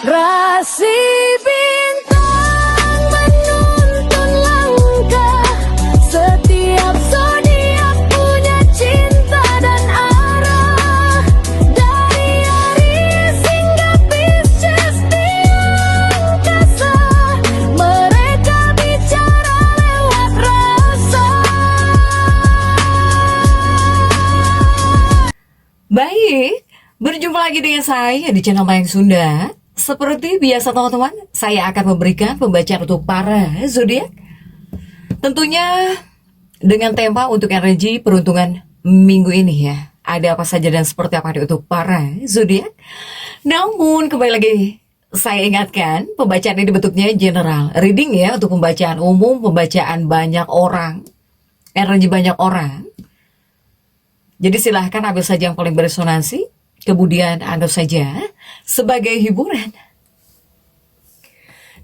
Rasi bintang menuntun langkah, setiap zodiak punya cinta dan arah. Dari Aries hingga Pisces di angkasa, mereka bicara lewat rasa. Baik, berjumpa lagi dengan saya di channel Mayang Sunda. Seperti biasa teman-teman, saya akan memberikan pembacaan untuk para zodiak. Tentunya dengan tema untuk energi peruntungan minggu ini ya. Ada apa saja dan seperti apa untuk para zodiak. Namun kembali lagi saya ingatkan, pembacaan ini bentuknya general reading ya, untuk pembacaan umum, pembacaan banyak orang, energi banyak orang. Jadi silahkan ambil saja yang paling beresonansi, kemudian anggap saja sebagai hiburan.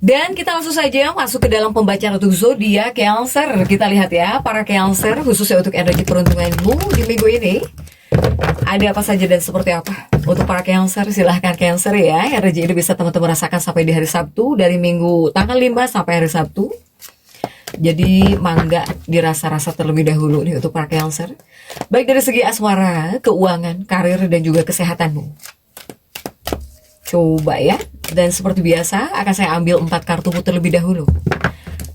Dan kita langsung saja masuk ke dalam pembacaan untuk zodiak Cancer. Kita lihat ya, para Cancer, khususnya untuk energi peruntunganmu di minggu ini. Ada apa saja dan seperti apa untuk para Cancer? Silahkan Cancer ya, energi ini bisa teman-teman rasakan sampai di hari Sabtu, dari minggu tanggal 5 sampai hari Sabtu. Jadi mangga dirasa-rasa terlebih dahulu nih untuk para Cancer. Baik dari segi asmara, keuangan, karir, dan juga kesehatanmu. Coba ya. Dan seperti biasa akan saya ambil 4 kartumu terlebih dahulu.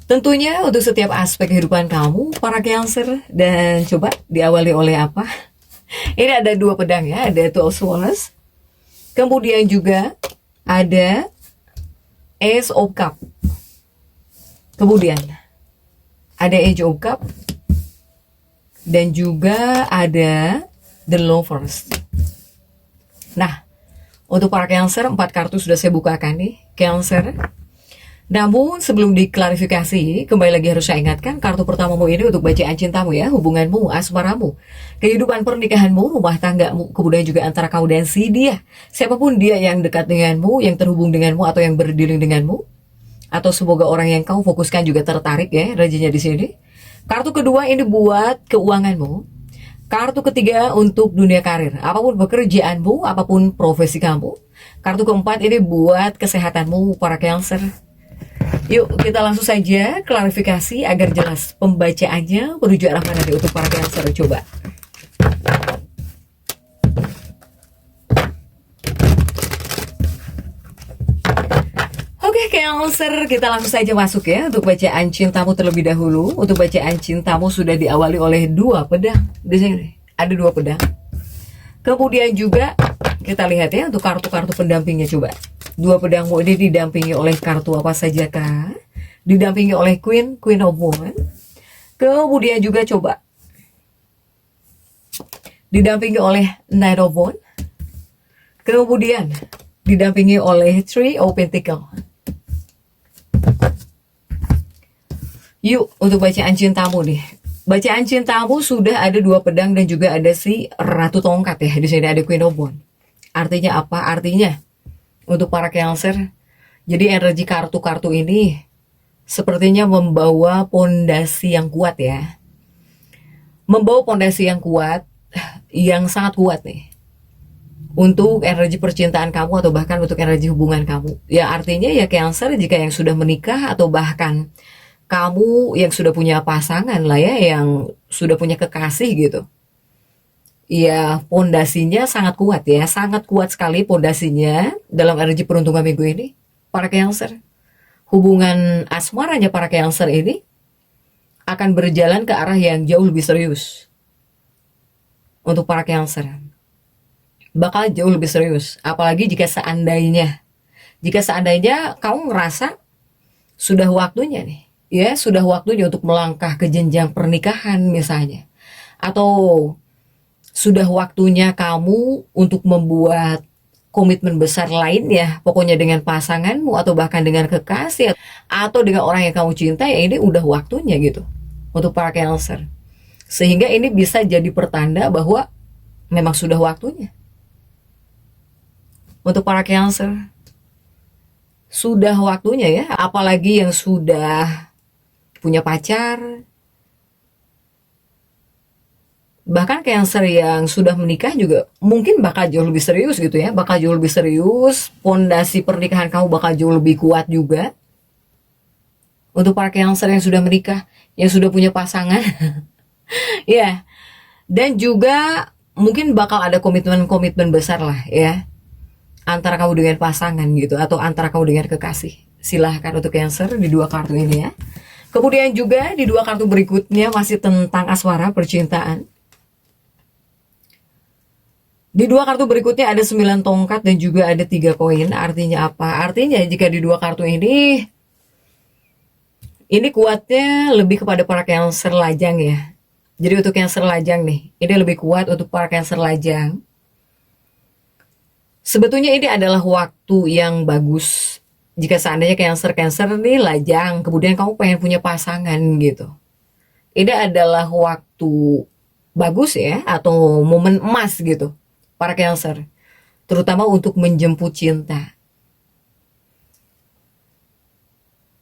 Tentunya untuk setiap aspek kehidupan kamu, para Cancer. Dan coba diawali oleh apa? Ini ada 2 pedang ya. Ada Two of Swords. Kemudian juga ada Ace of Cup. Kemudian ada Age of Cup, dan juga ada The Lovers. Nah, untuk para Cancer, 4 kartu sudah saya bukakan nih, Cancer. Namun sebelum diklarifikasi, kembali lagi harus saya ingatkan, kartu pertamamu ini untuk bacaan cintamu ya, hubunganmu, asmaramu, kehidupan pernikahanmu, rumah tanggamu, kemudian juga antara kau dan si dia. Siapapun dia yang dekat denganmu, yang terhubung denganmu, atau yang berdealing denganmu, atau semoga orang yang kau fokuskan juga tertarik ya, rezekinya di sini. Kartu kedua ini buat keuanganmu. Kartu ketiga untuk dunia karir, apapun pekerjaanmu, apapun profesi kamu. Kartu keempat ini buat kesehatanmu para Cancer. Yuk kita langsung saja klarifikasi agar jelas pembacaannya menuju arah mana nih untuk para Cancer. Coba. Oke Cancer, kita langsung saja masuk ya untuk bacaan cintamu terlebih dahulu. Untuk bacaan cintamu sudah diawali oleh 2 pedang. Di sini ada 2 pedang. Kemudian juga kita lihat ya untuk kartu-kartu pendampingnya. Coba 2 pedangmu ini didampingi oleh kartu apa saja kah? Didampingi oleh Queen of Wands. Kemudian juga coba didampingi oleh Knight of Wands. Kemudian didampingi oleh Three of Pentacles. Yuk untuk bacaan cintamu nih. Bacaan cintamu sudah ada 2 pedang dan juga ada si Ratu Tongkat ya. Di sini ada Queen of Wands. Artinya apa? Artinya untuk para Cancer, jadi energi kartu-kartu ini sepertinya membawa pondasi yang kuat ya. Membawa pondasi yang kuat, yang sangat kuat nih. Untuk energi percintaan kamu atau bahkan untuk energi hubungan kamu. Ya artinya ya Cancer, jika yang sudah menikah atau bahkan kamu yang sudah punya pasangan lah ya, yang sudah punya kekasih gitu. Ya pondasinya sangat kuat ya, sangat kuat sekali pondasinya dalam energi peruntungan minggu ini. Para Cancer, hubungan asmaranya para Cancer ini akan berjalan ke arah yang jauh lebih serius. Untuk para Cancer bakal jauh lebih serius, apalagi jika seandainya kamu ngerasa sudah waktunya nih ya, sudah waktunya untuk melangkah ke jenjang pernikahan misalnya, atau sudah waktunya kamu untuk membuat komitmen besar lainnya, pokoknya dengan pasanganmu atau bahkan dengan kekasih atau dengan orang yang kamu cintai, ya ini udah waktunya gitu untuk para Cancer. Sehingga ini bisa jadi pertanda bahwa memang sudah waktunya. Untuk para Cancer, sudah waktunya ya, apalagi yang sudah punya pacar, Bahkan Cancer yang sudah menikah juga mungkin bakal jauh lebih serius gitu ya, bakal jauh lebih serius, pondasi pernikahan kamu bakal jauh lebih kuat juga. Untuk para Cancer yang sudah menikah, yang sudah punya pasangan, ya. Dan juga mungkin bakal ada komitmen-komitmen besar lah ya, antara kamu dengan pasangan gitu, atau antara kamu dengan kekasih. Silahkan untuk Cancer di dua kartu ini ya. Kemudian juga di dua kartu berikutnya masih tentang asmara, percintaan. Di dua kartu berikutnya ada 9 tongkat dan juga ada 3 koin. Artinya apa? Artinya jika di dua kartu ini kuatnya lebih kepada para Cancer lajang ya. Jadi untuk Cancer lajang nih, ini lebih kuat untuk para Cancer lajang. Sebetulnya ini adalah waktu yang bagus. Jika seandainya Cancer nih lajang, kemudian kamu pengen punya pasangan gitu. Ini adalah waktu bagus ya, atau momen emas gitu, para Cancer. Terutama untuk menjemput cinta.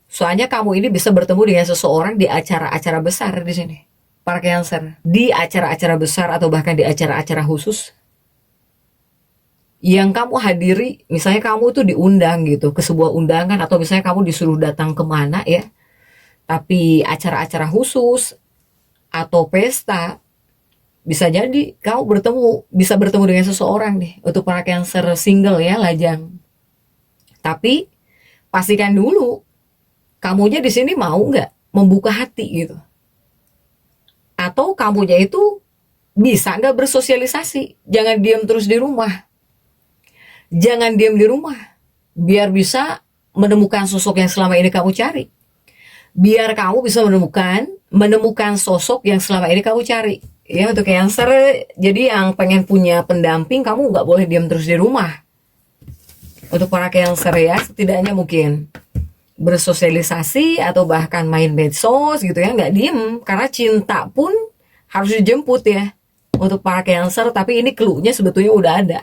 Soalnya kamu ini bisa bertemu dengan seseorang di acara-acara besar di sini. Para Cancer. Di acara-acara besar atau bahkan di acara-acara khusus yang kamu hadiri, misalnya kamu tuh diundang gitu ke sebuah undangan, atau misalnya kamu disuruh datang kemana ya, tapi acara-acara khusus atau pesta, bisa jadi kamu bisa bertemu dengan seseorang nih. Untuk para Cancer single ya, lajang. Tapi pastikan dulu kamunya di sini mau nggak membuka hati gitu, atau kamunya itu bisa nggak bersosialisasi. Jangan diam terus di rumah. Jangan diam di rumah, biar bisa menemukan sosok yang selama ini kamu cari. Biar kamu bisa menemukan sosok yang selama ini kamu cari. Ya, untuk Cancer, jadi yang pengen punya pendamping, kamu nggak boleh diam terus di rumah. Untuk para Cancer ya, setidaknya mungkin bersosialisasi atau bahkan main medsos gitu ya, nggak diem. Karena cinta pun harus dijemput ya, untuk para Cancer. Tapi ini clue-nya sebetulnya udah ada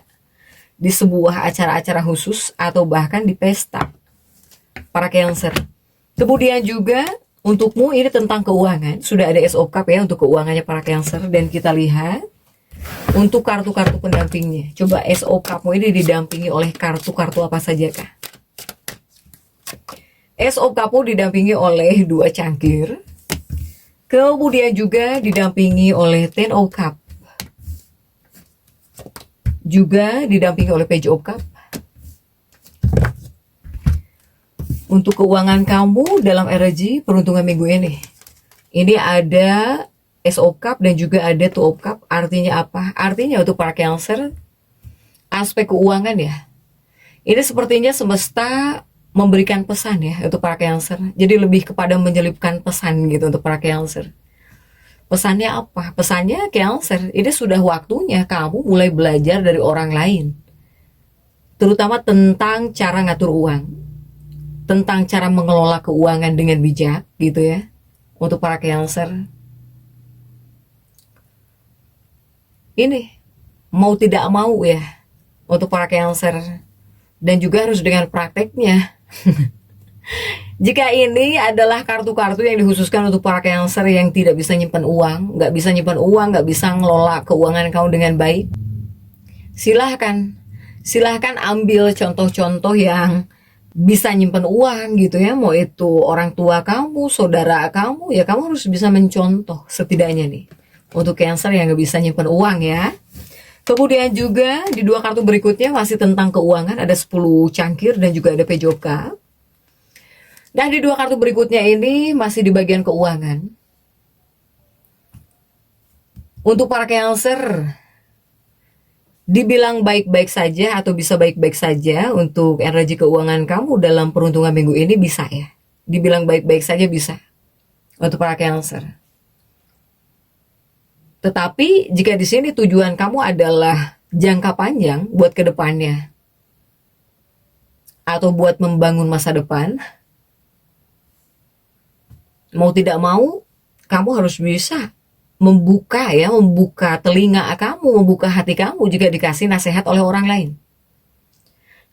di sebuah acara-acara khusus atau bahkan di pesta, para Cancer. Kemudian juga untukmu ini tentang keuangan. Sudah ada Ace of Cup ya untuk keuangannya para Cancer. Dan kita lihat untuk kartu-kartu pendampingnya. Coba Ace of Cup ini didampingi oleh kartu-kartu apa sajakah? Ace of Cup didampingi oleh 2 cangkir. Kemudian juga didampingi oleh Ten of Cup. Juga didampingi oleh Page of Cup. Untuk keuangan kamu dalam energi peruntungan minggu ini ada Ace of Cup dan juga ada Two of Cup. Artinya apa? Artinya untuk para Cancer, aspek keuangan ya, ini sepertinya semesta memberikan pesan ya untuk para Cancer. Jadi lebih kepada menyelipkan pesan gitu untuk para Cancer. Pesannya apa? Pesannya Cancer, ini sudah waktunya kamu mulai belajar dari orang lain. Terutama tentang cara ngatur uang. Tentang cara mengelola keuangan dengan bijak gitu ya. Untuk para Cancer. Ini, mau tidak mau ya. Untuk para Cancer. Dan juga harus dengan prakteknya. Jika ini adalah kartu-kartu yang dikhususkan untuk para Cancer yang tidak bisa nyimpan uang, nggak bisa ngelola keuangan kamu dengan baik, silahkan ambil contoh-contoh yang bisa nyimpan uang gitu ya. Mau itu orang tua kamu, saudara kamu, ya kamu harus bisa mencontoh setidaknya nih. Untuk Cancer yang nggak bisa nyimpan uang ya. Kemudian juga di dua kartu berikutnya masih tentang keuangan, ada 10 cangkir dan juga ada Page of Cup. Nah, di dua kartu berikutnya ini masih di bagian keuangan. Untuk para Cancer, dibilang baik-baik saja atau bisa baik-baik saja untuk energi keuangan kamu dalam peruntungan minggu ini bisa ya. Dibilang baik-baik saja bisa untuk para Cancer. Tetapi jika di sini tujuan kamu adalah jangka panjang buat kedepannya atau buat membangun masa depan, mau tidak mau, kamu harus bisa membuka telinga kamu, membuka hati kamu jika dikasih nasihat oleh orang lain.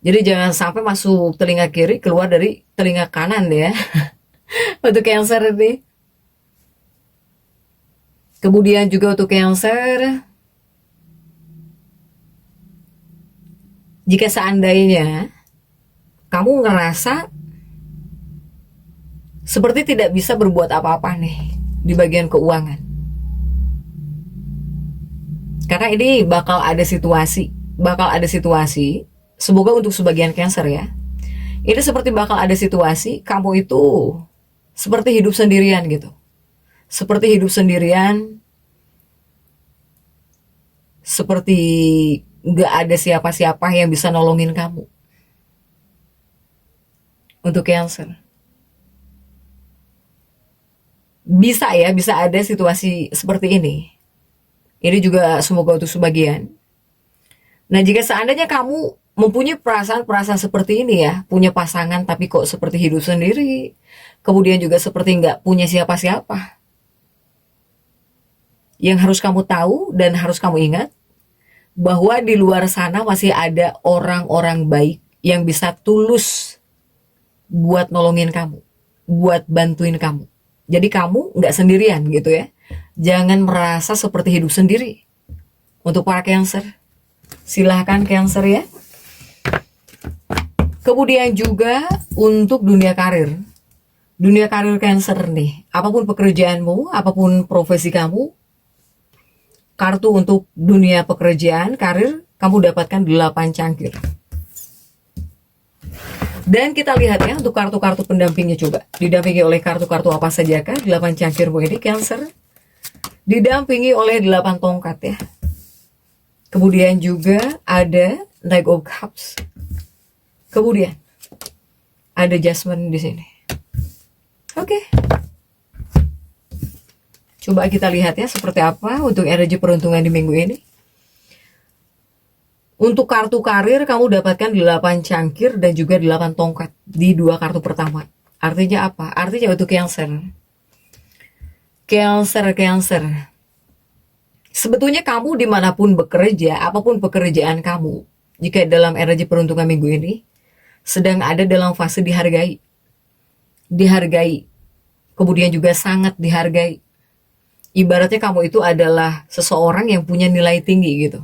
Jadi jangan sampai masuk telinga kiri, keluar dari telinga kanan ya. Untuk Cancer ini. Kemudian juga untuk Cancer, jika seandainya kamu ngerasa seperti tidak bisa berbuat apa-apa nih di bagian keuangan. Karena ini bakal ada situasi, semoga untuk sebagian Cancer ya. Ini seperti bakal ada situasi kamu itu seperti hidup sendirian gitu. Seperti hidup sendirian, seperti nggak ada siapa-siapa yang bisa nolongin kamu. Untuk Cancer. Bisa ya, bisa ada situasi seperti ini. Ini juga semoga untuk sebagian. Nah, jika seandainya kamu mempunyai perasaan-perasaan seperti ini ya, punya pasangan tapi kok seperti hidup sendiri, kemudian juga seperti nggak punya siapa-siapa. Yang harus kamu tahu dan harus kamu ingat, bahwa di luar sana masih ada orang-orang baik yang bisa tulus buat nolongin kamu, buat bantuin kamu. Jadi kamu nggak sendirian gitu ya. Jangan merasa seperti hidup sendiri. Untuk para Cancer, silahkan Cancer ya. Kemudian juga untuk dunia karir. Dunia karir Cancer nih, apapun pekerjaanmu, apapun profesi kamu, kartu untuk dunia pekerjaan, karir, kamu dapatkan 8 cangkir. Dan kita lihat ya untuk kartu-kartu pendampingnya coba. Didampingi oleh kartu-kartu apa saja kan? 8 cangkirmu ini Cancer. Didampingi oleh 8 tongkat ya. Kemudian juga ada Knight of Cups. Kemudian ada Judgment di sini. Oke. Coba kita lihat ya seperti apa untuk energi peruntungan di minggu ini. Untuk kartu karir kamu dapatkan 8 cangkir dan juga 8 tongkat di 2 kartu pertama. Artinya apa? Artinya untuk Cancer. Cancer. Sebetulnya kamu dimanapun bekerja, apapun pekerjaan kamu, jika dalam energi peruntungan minggu ini, sedang ada dalam fase dihargai. Dihargai. Kemudian juga sangat dihargai. Ibaratnya kamu itu adalah seseorang yang punya nilai tinggi gitu.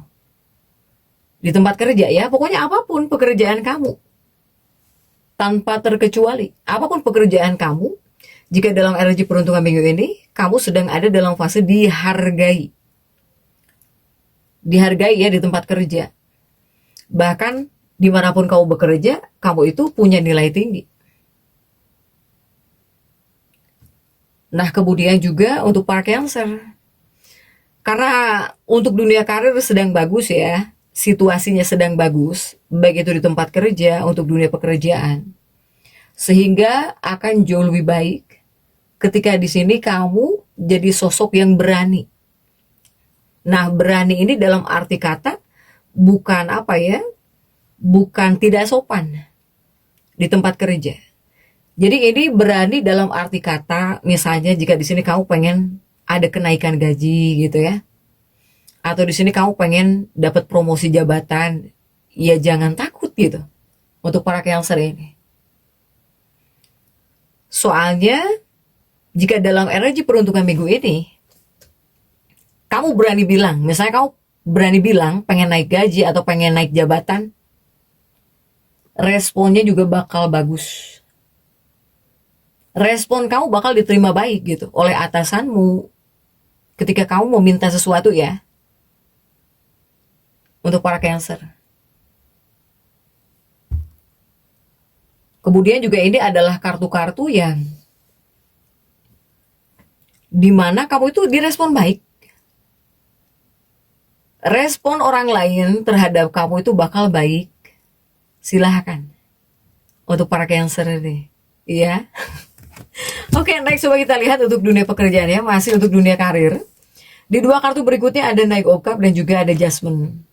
Di tempat kerja ya, pokoknya apapun pekerjaan kamu. Tanpa terkecuali, apapun pekerjaan kamu, jika dalam energi peruntungan minggu ini, kamu sedang ada dalam fase dihargai. Dihargai ya di tempat kerja. Bahkan dimanapun kamu bekerja, kamu itu punya nilai tinggi. Nah, kemudian juga untuk para Cancer. Karena untuk dunia karir sedang bagus ya, situasinya sedang bagus, baik itu di tempat kerja, untuk dunia pekerjaan. Sehingga akan jauh lebih baik ketika di sini kamu jadi sosok yang berani. Nah, berani ini dalam arti kata bukan apa ya? Bukan tidak sopan di tempat kerja. Jadi ini berani dalam arti kata, misalnya jika di sini kamu pengen ada kenaikan gaji gitu ya. Atau di sini kamu pengen dapat promosi jabatan, ya jangan takut gitu. Untuk para Cancer ini. Soalnya jika dalam energi peruntungan minggu ini, kamu berani bilang, misalnya kamu berani bilang pengen naik gaji atau pengen naik jabatan, responnya juga bakal bagus. Respon kamu bakal diterima baik gitu oleh atasanmu ketika kamu meminta sesuatu ya. Untuk para Cancer. Kemudian juga ini adalah kartu-kartu yang dimana kamu itu direspon baik. Respon orang lain terhadap kamu itu bakal baik. Silahkan. Untuk para Cancer ini. Iya. Oke, next coba kita lihat untuk dunia pekerjaan ya. Masih untuk dunia karir. Di 2 kartu berikutnya ada Knight of Cups dan juga ada Judgment.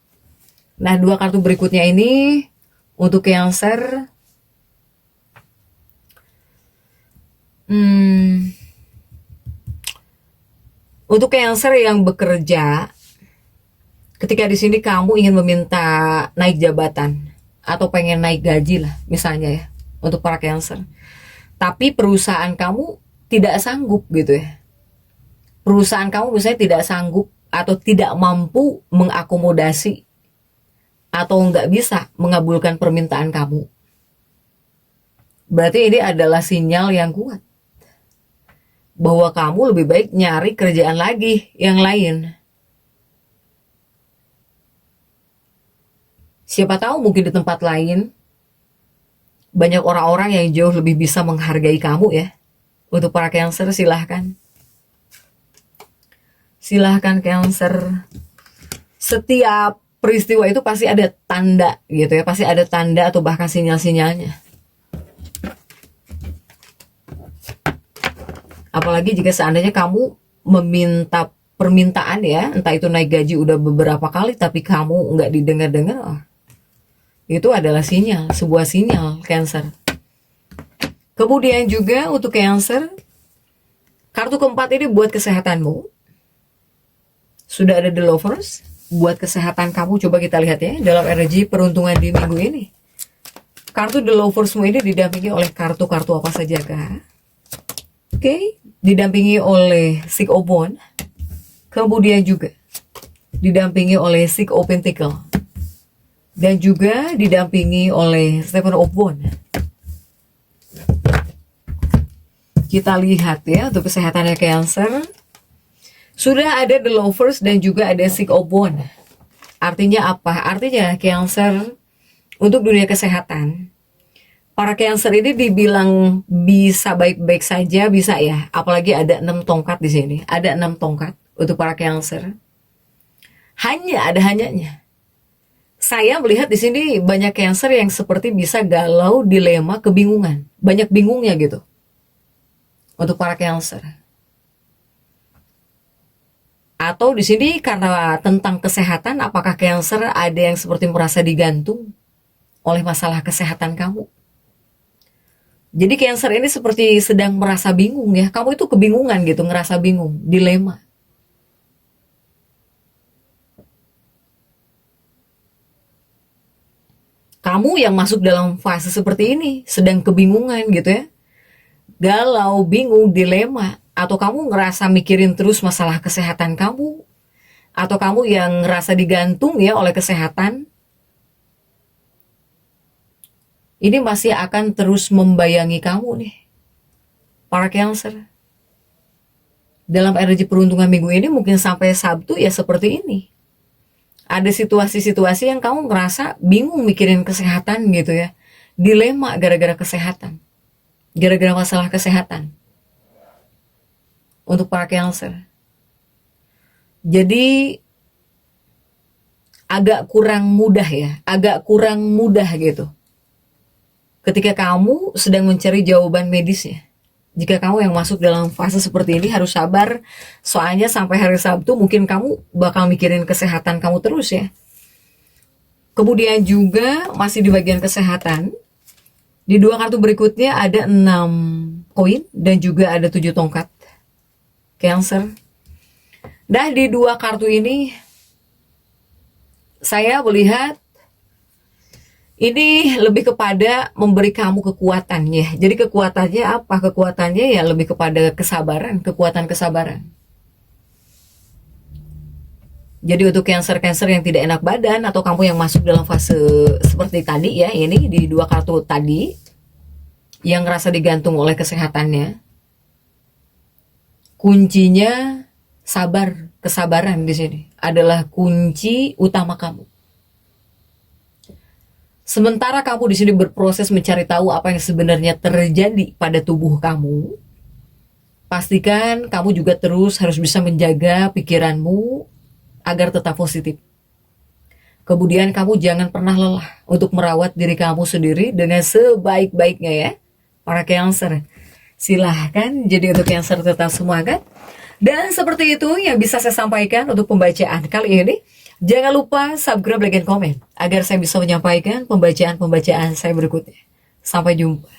Nah, 2 kartu berikutnya ini untuk Cancer. Untuk Cancer yang bekerja, ketika di sini kamu ingin meminta naik jabatan atau pengen naik gaji lah, misalnya ya, untuk para Cancer. Tapi perusahaan kamu tidak sanggup gitu ya. perusahaan kamu misalnya tidak sanggup atau tidak mampu mengakomodasi atau nggak bisa mengabulkan permintaan kamu. Berarti ini adalah sinyal yang kuat bahwa kamu lebih baik nyari kerjaan lagi yang lain. Siapa tahu mungkin di tempat lain banyak orang-orang yang jauh lebih bisa menghargai kamu ya. Untuk para Cancer, silahkan. Silahkan Cancer. Setiap peristiwa itu pasti ada tanda gitu ya. Pasti ada tanda atau bahkan sinyal-sinyalnya. Apalagi jika seandainya kamu meminta permintaan ya. Entah itu naik gaji udah beberapa kali tapi kamu nggak didengar-dengar. Oh, itu adalah sinyal, sebuah sinyal Cancer. Kemudian juga untuk Cancer, kartu keempat ini buat kesehatanmu. Sudah ada The Lovers, buat kesehatan kamu. Coba kita lihat ya, dalam energi peruntungan di minggu ini. Kartu The Loversmu ini didampingi oleh kartu-kartu apa saja kah? Oke, didampingi oleh Six of Wands. Kemudian juga didampingi oleh Six of Pentacles. Dan juga didampingi oleh Seven of Wands. Kita lihat ya untuk kesehatannya Cancer. Sudah ada The Lovers dan juga ada Six of Wands. Artinya apa? Artinya Cancer untuk dunia kesehatan. Para Cancer ini dibilang bisa baik-baik saja, bisa ya. Apalagi ada 6 tongkat di sini. Ada 6 tongkat untuk para Cancer. Ada hanyanya. Saya melihat di sini banyak Cancer yang seperti bisa galau, dilema, kebingungan. Banyak bingungnya gitu. Untuk para Cancer. Atau di sini karena tentang kesehatan, apakah Cancer ada yang seperti merasa digantung oleh masalah kesehatan kamu? Jadi Cancer ini seperti sedang merasa bingung ya. Kamu itu kebingungan gitu, ngerasa bingung, dilema. Kamu yang masuk dalam fase seperti ini, sedang kebingungan gitu ya. Galau, bingung, dilema. Atau kamu ngerasa mikirin terus masalah kesehatan kamu. Atau kamu yang ngerasa digantung ya oleh kesehatan. Ini masih akan terus membayangi kamu nih. Para Cancer. Dalam energi peruntungan minggu ini mungkin sampai Sabtu ya seperti ini. Ada situasi-situasi yang kamu ngerasa bingung mikirin kesehatan gitu ya. Dilema gara-gara kesehatan. Gara-gara masalah kesehatan. Untuk para Cancer. Jadi agak kurang mudah ya. Agak kurang mudah gitu. Ketika kamu sedang mencari jawaban medisnya. Jika kamu yang masuk dalam fase seperti ini harus sabar. Soalnya sampai hari Sabtu mungkin kamu bakal mikirin kesehatan kamu terus ya. Kemudian juga masih di bagian kesehatan. Di 2 kartu berikutnya ada 6 koin dan juga ada 7 tongkat. Cancer. Nah di 2 kartu ini saya melihat ini lebih kepada memberi kamu kekuatan ya. Jadi kekuatannya apa? Kekuatannya ya lebih kepada kesabaran, kekuatan kesabaran. Jadi untuk Cancer-Cancer yang tidak enak badan atau kamu yang masuk dalam fase seperti tadi ya, ini di 2 kartu tadi yang ngerasa digantung oleh kesehatannya. Kuncinya sabar, kesabaran di sini adalah kunci utama kamu. Sementara kamu di sini berproses mencari tahu apa yang sebenarnya terjadi pada tubuh kamu, pastikan kamu juga terus harus bisa menjaga pikiranmu agar tetap positif. Kemudian kamu jangan pernah lelah untuk merawat diri kamu sendiri dengan sebaik-baiknya ya. Para Cancer, silahkan jadi untuk Cancer tetap semangat. Dan seperti itu yang bisa saya sampaikan untuk pembacaan kali ini. Jangan lupa subscribe, like, dan komen agar saya bisa menyampaikan pembacaan-pembacaan saya berikutnya. Sampai jumpa.